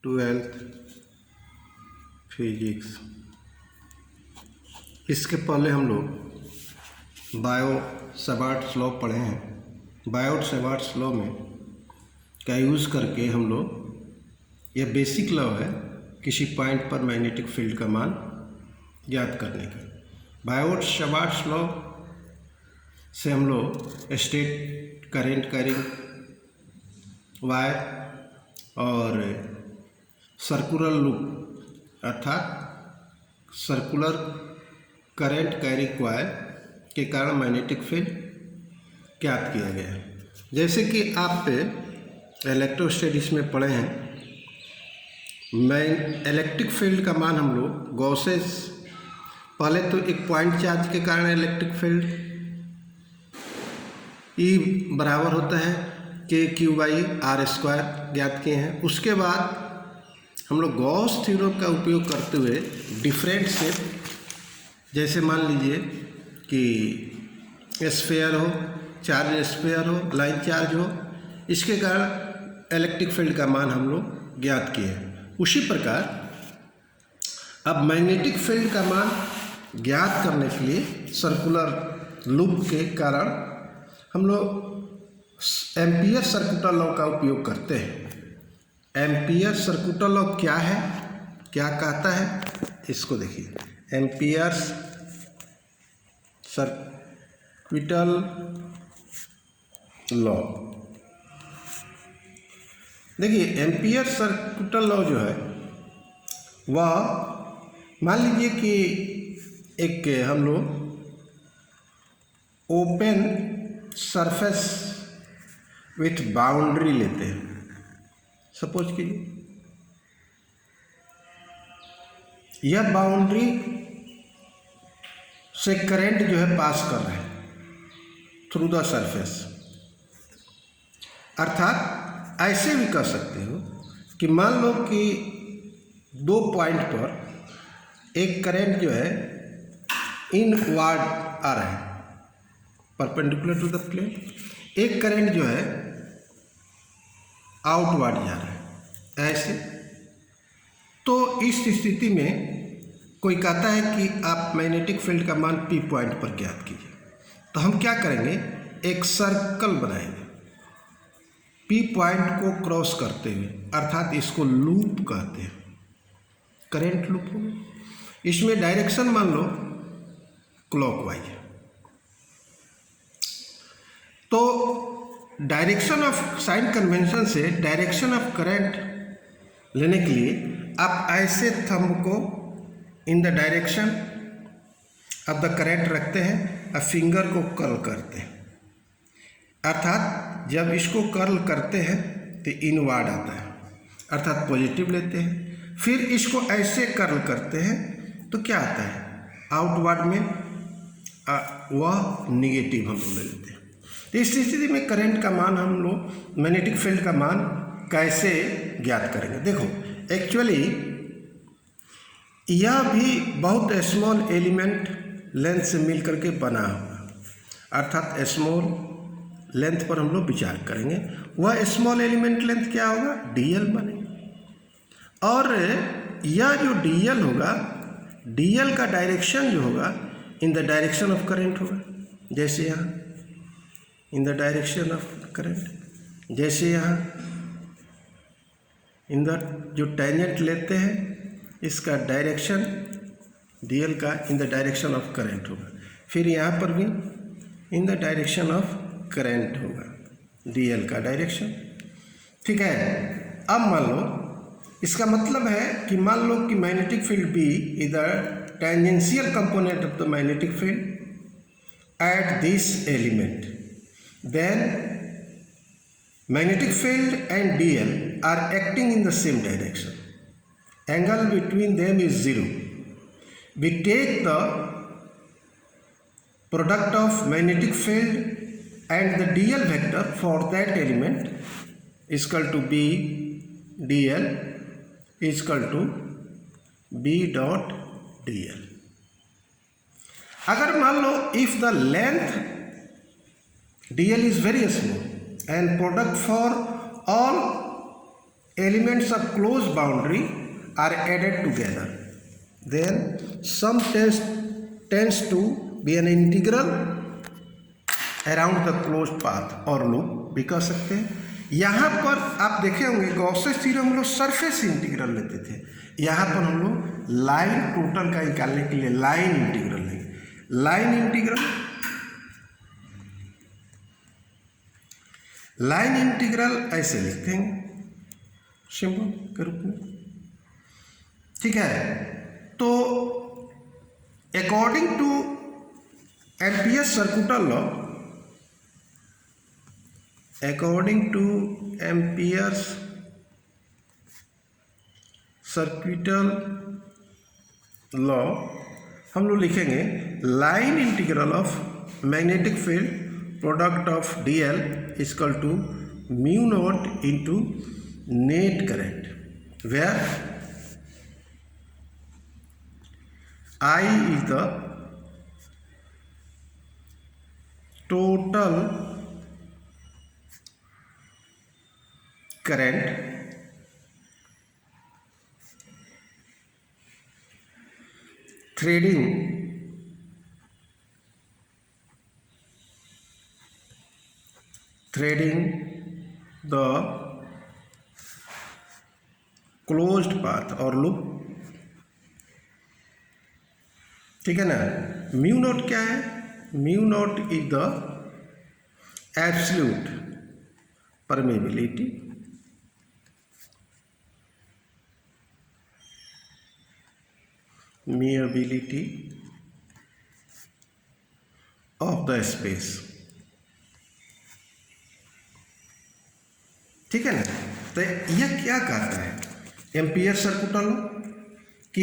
12th physics. इसके पहले हम लोग बायो-सेबार्ट्स लॉ पढ़े हैं। बायो-सेबार्ट्स लॉ में का यूज़ करके हम लोग, यह बेसिक लॉ है किसी पॉइंट पर मैग्नेटिक फील्ड का मान ज्ञात करने का। बायो-सेबार्ट्स लॉ से हम लोग स्टेट करेंट कैरिंग वायर और सर्कुलर लूप अर्थात सर्कुलर करंट कैरिंग वायर के कारण मैग्नेटिक फील्ड ज्ञात किया गया है। जैसे कि आप इलेक्ट्रोस्टैटिक्स में पढ़े हैं, इलेक्ट्रिक फील्ड का मान हम लोग गॉसेस, पहले तो एक पॉइंट चार्ज के कारण इलेक्ट्रिक फील्ड E बराबर होता है KQ/R² ज्ञात किए हैं। उसके बाद हम लोग गॉस थ्योरम का उपयोग करते हुए डिफरेंट शेप, जैसे मान लीजिए कि स्फीयर हो, चार्ज स्फीयर हो, लाइन चार्ज हो, इसके कारण इलेक्ट्रिक फील्ड का मान हम लोग ज्ञात किए हैं। उसी प्रकार अब मैग्नेटिक फील्ड का मान ज्ञात करने के लिए सर्कुलर लूप के कारण हम लोग एम्पियर सर्कुलर लॉ का उपयोग करते हैं। एम्पियर सर्कुलर लॉ क्या है, क्या कहता है, इसको देखिए। एम्पियर सर्कुलर लॉ, देखिए एम्पियर सर्कुलर लॉ जो है वह, मान लीजिए कि एक हम लोग ओपन सरफेस विथ बाउंड्री लेते हैं। सपोज कीजिए यह बाउंड्री से करंट जो है पास कर रहे हैं थ्रू द सरफेस। अर्थात ऐसे भी कर सकते हो कि मान लो कि दो पॉइंट पर एक करंट जो है इनवर्ड आ रहा है परपेंडिकुलर टू द प्लेन, एक करंट जो है आउटवर्ड जा रहा है ऐसे। तो इस स्थिति में कोई कहता है कि आप मैग्नेटिक फील्ड का मान P पॉइंट पर ज्ञात कीजिए, तो हम क्या करेंगे, एक सर्कल बनाएंगे P पॉइंट को क्रॉस करते हुए, अर्थात इसको लूप कहते हैं, करंट लूप हो गया। इसमें डायरेक्शन मान लो क्लॉकवाइज है, तो डायरेक्शन ऑफ साइन कन्वेंशन से डायरेक्शन ऑफ करंट लेने के लिए आप ऐसे थंब को in the direction of the current रखते हैं और फिंगर को कर्ल करते हैं। अर्थात जब इसको कर्ल करते हैं तो इनवर्ड आता है, अर्थात पॉजिटिव लेते हैं। फिर इसको ऐसे कर्ल करते हैं तो क्या आता है, आउटवर्ड में वह निगेटिव हम लोग ले लेते हैं। तो इस स्थिति में करंट का मान हम लोग, मैग्नेटिक फील्ड का मान कैसे ज्ञात करेंगे। देखो एक्चुअली यह भी बहुत स्मॉल एलिमेंट लेंथ से मिल करके बना होगा, अर्थात स्मॉल लेंथ पर हम लोग विचार करेंगे। वह स्मॉल एलिमेंट लेंथ क्या होगा, dl बनेगा। और यह जो dl होगा, dl का डायरेक्शन जो होगा in the direction of current होगा, जैसे यहाँ in the direction of current, जैसे यहाँ इन द जो टेंजेंट लेते हैं इसका डायरेक्शन dl का in the direction of current होगा। फिर यहाँ पर भी in the direction of current होगा, dl का डायरेक्शन। ठीक है, अब मान लो, इसका मतलब है कि मान लो कि magnetic field B is the tangential component of the magnetic field at this element, then magnetic field and dl are acting in the same direction. Angle between them is 0. We take the product of magnetic field and the dl vector for that element is equal to B dl is equal to B dot dl. अगर मान लो if the length dl is very small and product for all elements of closed boundary are added together, then sum tends to be an integral around the closed path और loop भी कह सकते हैं। यहाँ पर आप देखे होंगे गॉसेस थ्योरम हम लोग सरफेस इंटीग्रल लेते थे, यहाँ पर हम लोग लाइन टोटल का निकालने के लिए लाइन इंटीग्रल लेंगे। लाइन इंटीग्रल ऐसे लिखते हैं सिंपल के रूप में, ठीक है। तो according to Ampere's circular law, according to Ampere's circuital law हम लोग लिखेंगे line integral of magnetic field product of dl equal to mu naught into net current, where I is the total current threading the closed path और loop, ठीक है ना। Mu naught क्या है? Mu naught is the absolute permeability of the space, ठीक है ना। तो यह क्या कहता है एम्पियर सर्कुलर लॉ कि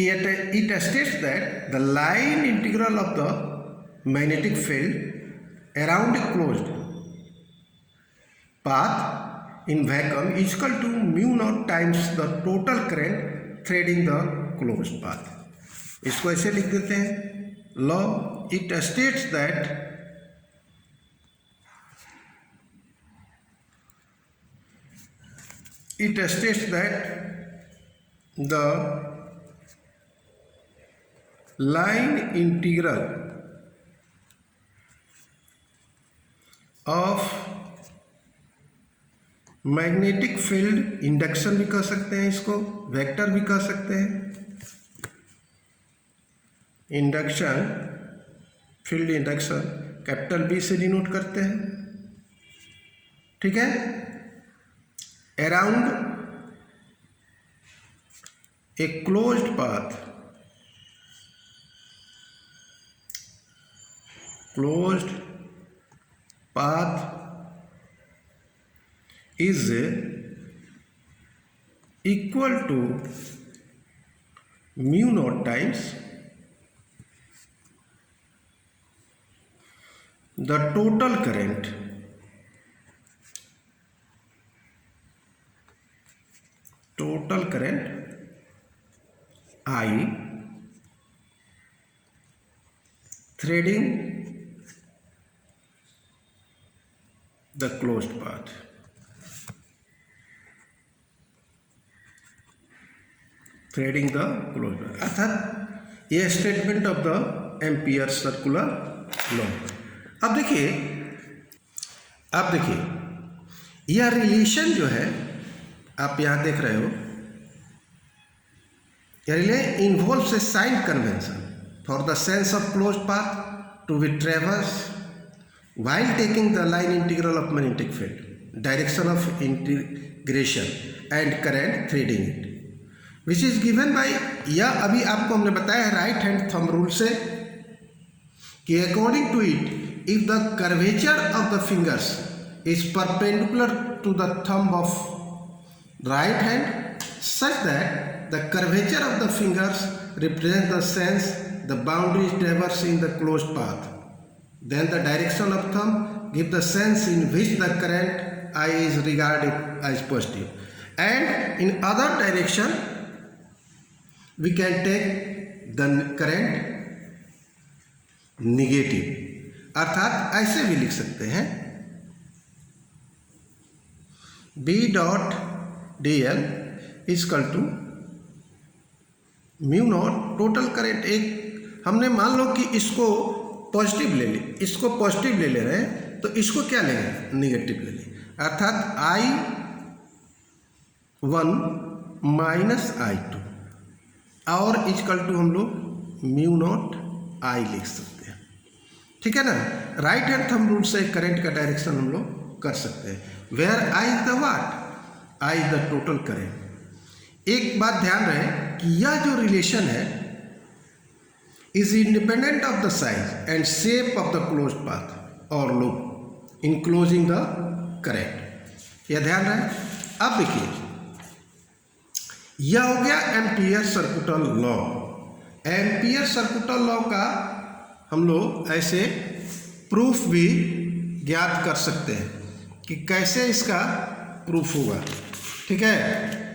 it states that the line integral of the magnetic field around a closed path in vacuum is equal to mu naught times the total current threading the closed path। इसको ऐसे लिख देते हैं law it states that the line integral of magnetic field induction भी कह सकते हैं, इसको वेक्टर भी कह सकते हैं, induction field induction capital B से डिनोट करते हैं, ठीक है। Around a closed path, closed path is equal to mu naught times the total current I threading the closed path, threading the closed path, अर्थात ये statement of the ampere circular law. अब देखिए यह relation जो है आप यहाँ देख रहे हो, यह relation involves a sign convention for the sense of closed path to be traverse while taking the line integral of magnetic field, direction of integration and current threading it, which is given by, यह अभी आपको हमने बताया right hand thumb rule से कि according to it if the curvature of the fingers is perpendicular to the thumb of right hand such that the curvature of the fingers represents the sense the boundary is traversing the closed path, then the direction of thumb gives the sense in which the current I is regarded as positive, and in other direction we can take the current negative। अर्थात ऐसे भी लिख सकते हैं B dot dl is equal to mu naught total current. एक हमने मान लो कि इसको पॉजिटिव ले ली, इसको पॉजिटिव ले रहे हैं, तो इसको क्या लेंगे, निगेटिव ले लें, अर्थात I1 माइनस I2 और इजकल टू हम लोग म्यू नॉट I लिख सकते हैं। ठीक है ना। राइट हैंड थंब रूल से करंट का डायरेक्शन हम लोग कर सकते हैं। Where I is the what, I is the total current. एक बात ध्यान रहे कि यह जो रिलेशन है is independent of the size and shape of the close path और loop in closing the current, यह ध्यान रहे। अब देखिए, यह हो गया Ampere circuital law. Ampere circuital law का हम लोग ऐसे प्रूफ भी ज्ञात कर सकते हैं कि कैसे इसका प्रूफ होगा। ठीक है।